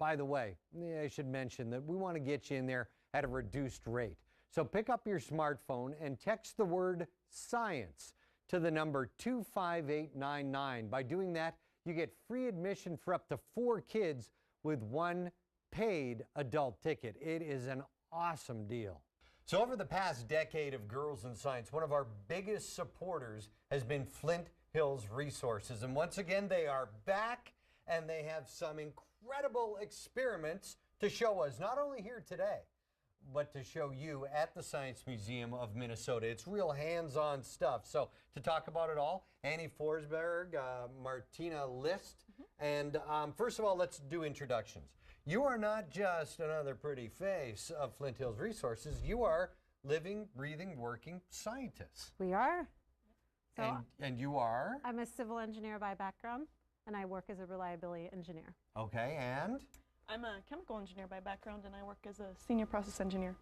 By the way, I should mention that we want to get you in there at a reduced rate. So pick up your smartphone and text the word science to the number 25899. By doing that, you get free admission for up to 4 kids with 1 paid adult ticket. It is an awesome deal. So over the past decade of Girls in Science, one of our biggest supporters has been Flint Hills Resources. And once again, they are back and they have some incredible experiments to show us, not only here today, but to show you at the Science Museum of Minnesota. It's real hands-on stuff. So to talk about it all, Annie Forsberg, Martina List, and first of all, let's do introductions. You are not just another pretty face of Flint Hills Resources. You are living, breathing, working scientists. We are. So and you are? I'm a civil engineer by background, and I work as a reliability engineer. Okay, and? I'm a chemical engineer by background, and I work as a senior process engineer.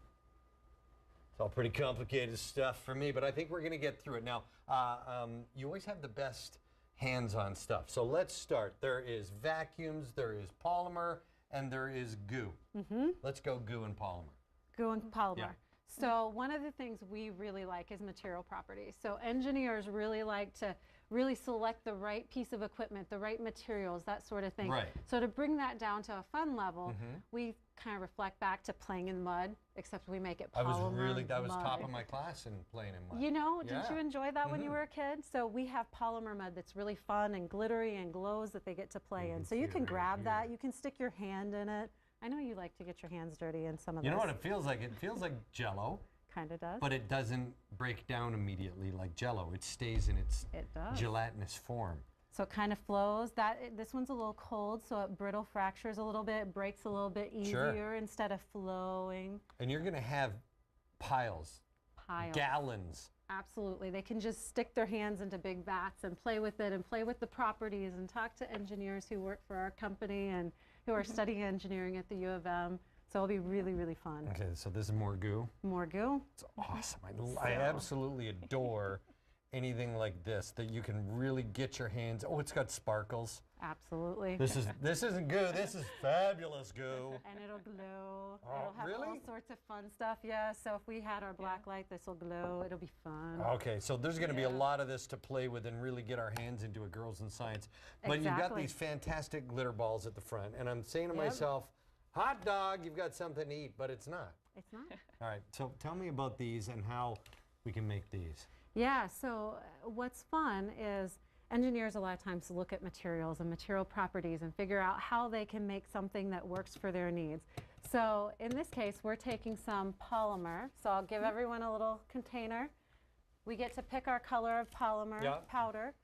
It's all pretty complicated stuff for me, but I think we're going to get through it. Now, you always have the best hands-on stuff. So let's start. There is vacuums, there is polymer, and there is goo. Let's go goo and polymer. Goo and polymer. Yeah. So one of the things we really like is material properties. So engineers really like to really select the right piece of equipment, the right materials, that sort of thing. Right. So to bring that down to a fun level, we kind of reflect back to playing in mud, except we make it polymer That was mud. top of my class in playing in mud. You know, Yeah. didn't you enjoy that when you were a kid? So we have polymer mud that's really fun and glittery and glows that they get to play in. So you can grab that, you can stick your hand in it. I know you like to get your hands dirty in some of You this. know what it feels like? It feels like Jell-O, Kind of does. but it doesn't break down immediately like Jell-O. It stays in its It does. gelatinous form. So it kind of flows. This one's a little cold, so it brittle fractures a little bit, breaks a little bit easier instead of flowing. And you're going to have piles, Piles. gallons. Absolutely. They can just stick their hands into big vats and play with it and play with the properties and talk to engineers who work for our company and who are studying engineering at the U of M. So it'll be really, really fun. Okay, so this is more goo. More goo. It's awesome. I absolutely adore anything like this that you can really get your hands. Oh, it's got sparkles. Absolutely. This isn't goo. This is fabulous goo. And it'll glow. Oh, it'll have really? all sorts of fun stuff. Yeah. So if we had our black light, this will glow. It'll be fun. Okay, so there's going to be a lot of this to play with and really get our hands into a Girls in Science. But you've got Exactly. these fantastic glitter balls at the front, and I'm saying to myself, hot dog, you've got something to eat, but it's not. It's not. All right, so tell me about these and how we can make these. Yeah, so what's fun is engineers a lot of times look at materials and material properties and figure out how they can make something that works for their needs. So in this case, we're taking some polymer. So I'll give everyone a little container. We get to pick our color of polymer powder.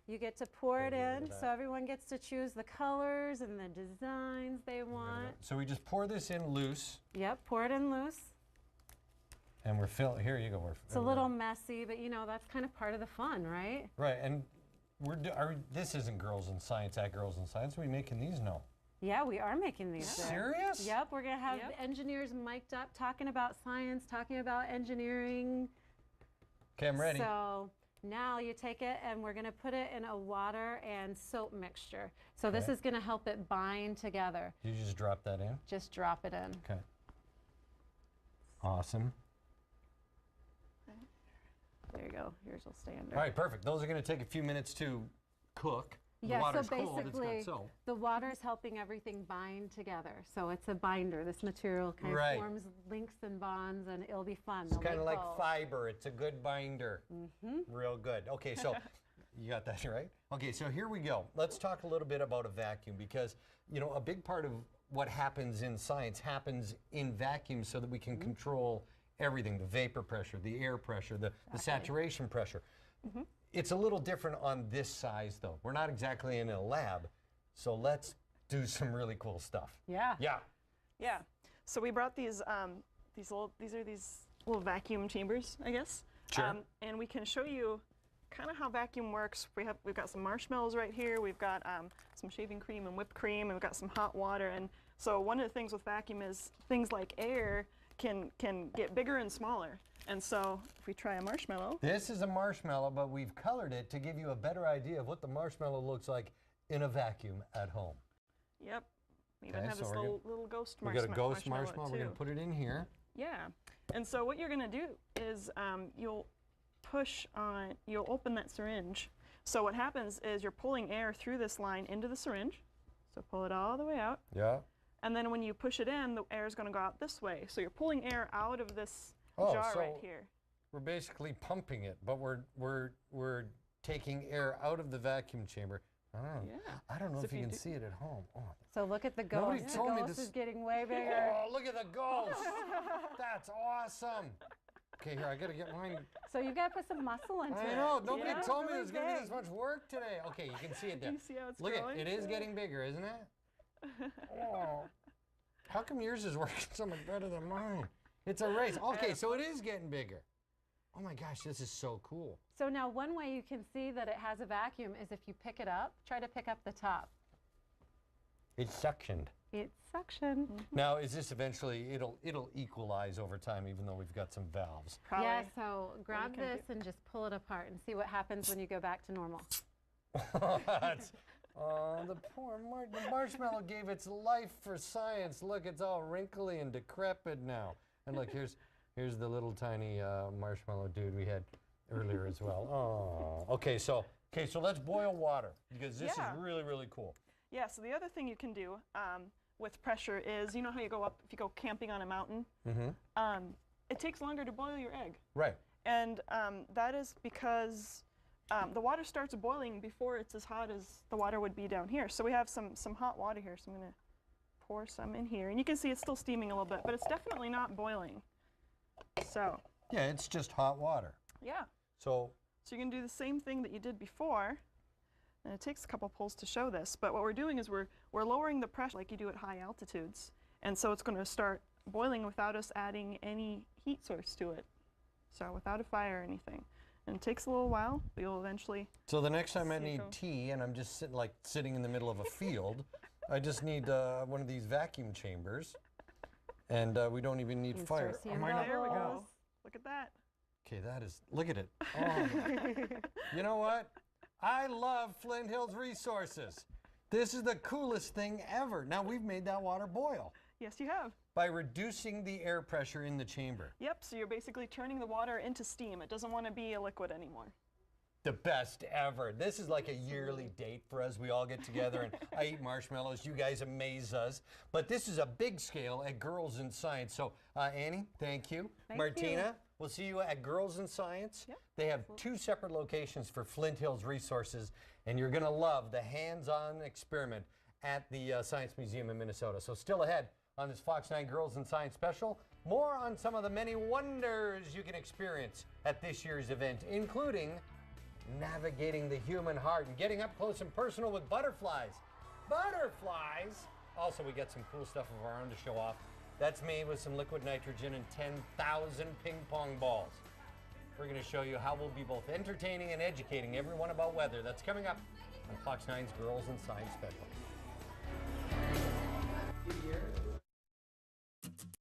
You get to pour it in, so everyone gets to choose the colors and the designs they want. So we just pour this in loose. Yep, pour it in loose. And we're filling, here you go. It's a little messy, but you know, that's kind of part of the fun, right? Right, and this isn't Girls in Science at Girls in Science. Are we making these? No. Yeah, we are making these. Serious? Yep, we're going to have engineers mic'd up talking about science, talking about engineering. Okay, I'm ready. So now you take it and we're going to put it in a water and soap mixture. So this is going to help it bind together. You just drop that in? Just drop it in. Okay. Awesome. There you go. Yours will stay under. All right, perfect. Those are going to take a few minutes to cook. Yeah, the water's so cold, basically it's got soap. the water is helping everything bind together. So it's a binder. This material kind of forms links and bonds, and it'll be fun. It's kind of like fiber. It's a good binder. Real good. Okay, so you got that right? Okay, so here we go. Let's talk a little bit about a vacuum because, you know, a big part of what happens in science happens in vacuums so that we can control everything, the vapor pressure, the air pressure, the saturation pressure. It's a little different on this size, though. We're not exactly in a lab, so let's do some really cool stuff. Yeah. Yeah. Yeah. So we brought these little vacuum chambers, I guess. Sure. And we can show you kind of how vacuum works. We've got some marshmallows right here. We've got some shaving cream and whipped cream, and we've got some hot water. And so one of the things with vacuum is things like air can get bigger and smaller. And so if we try a marshmallow. This is a marshmallow, but we've colored it to give you a better idea of what the marshmallow looks like in a vacuum at home. Yep. We even Okay, have so this we're little ghost We got a ghost marshmallow marshmallow. We're going to too. put it in here. Yeah. And so what you're going to do is you'll you'll open that syringe. So what happens is you're pulling air through this line into the syringe. So pull it all the way out. Yeah. And then when you push it in, the air is going to go out this way. So you're pulling air out of this Oh, jar so right here. we're basically pumping it, but we're taking air out of the vacuum chamber. Yeah. I don't know So if if you you can do- see it at home. Oh, So look at the Nobody ghost. The told me ghost this- is getting way bigger. oh, look at the ghost. That's awesome. Okay, here, I got to get mine. So you got to put some muscle into it. I know. Nobody Yeah, told me really there was going to be big. this much work today. Okay, you can see it there. Do you see how it's Look growing? it is getting bigger, isn't it? Oh. How come yours is working so much better than mine? It's a race. Okay, so it is getting bigger. Oh my gosh, this is so cool. So now one way you can see that it has a vacuum is if you pick it up, try to pick up the top. It's suctioned. It's suction. Now, is this eventually, it'll equalize over time, even though we've got some valves. Probably. Yeah, so grab can do- this and just pull it apart and see what happens when you go back to normal. That's, oh, the poor the marshmallow gave its life for science. Look, it's all wrinkly and decrepit now. And look, here's the little tiny marshmallow dude we had earlier as well. Oh, okay, so let's boil water because this Yeah. is really, really cool. Yeah, so the other thing you can do with pressure is, you know how you go up, if you go camping on a mountain, it takes longer to boil your egg. Right. And that is because the water starts boiling before it's as hot as the water would be down here. So we have some hot water here, so I'm going to pour some in here. And you can see it's still steaming a little bit, but it's definitely not boiling. So, Yeah, it's just hot water. yeah. So, So you're going to do the same thing that you did before. And it takes a couple pulls to show this, but what we're doing is we're lowering the pressure like you do at high altitudes. And so it's going to start boiling without us adding any heat source to it. So without a fire or anything. And it takes a little while, but you'll eventually. so the next time I See it need go. tea and I'm just sitting in the middle of a field, I just need one of these vacuum chambers, and we don't even need You fire. start seeing Am I not- There we go. bubbles. Look at that. Okay, that is, look at it. Oh. You know what? I love Flint Hills Resources. This is the coolest thing ever. Now we've made that water boil Yes, you have. by reducing the air pressure in the chamber. Yep, so you're basically turning the water into steam. It doesn't want to be a liquid anymore. The best ever. This is like a yearly date for us. We all get together and I eat marshmallows. You guys amaze us. But this is a big scale at Girls in Science. So Annie, thank you. Thank Martina, we'll see you at Girls in Science. Yep. They have 2 separate locations for Flint Hills Resources, and you're going to love the hands-on experiment at the Science Museum in Minnesota. So still ahead on this Fox 9 Girls in Science special, more on some of the many wonders you can experience at this year's event, including navigating the human heart and getting up close and personal with butterflies. Butterflies! Also, we got some cool stuff of our own to show off. That's me with some liquid nitrogen and 10,000 ping pong balls. We're going to show you how we'll be both entertaining and educating everyone about weather. That's coming up on Fox 9's Girls in Science special.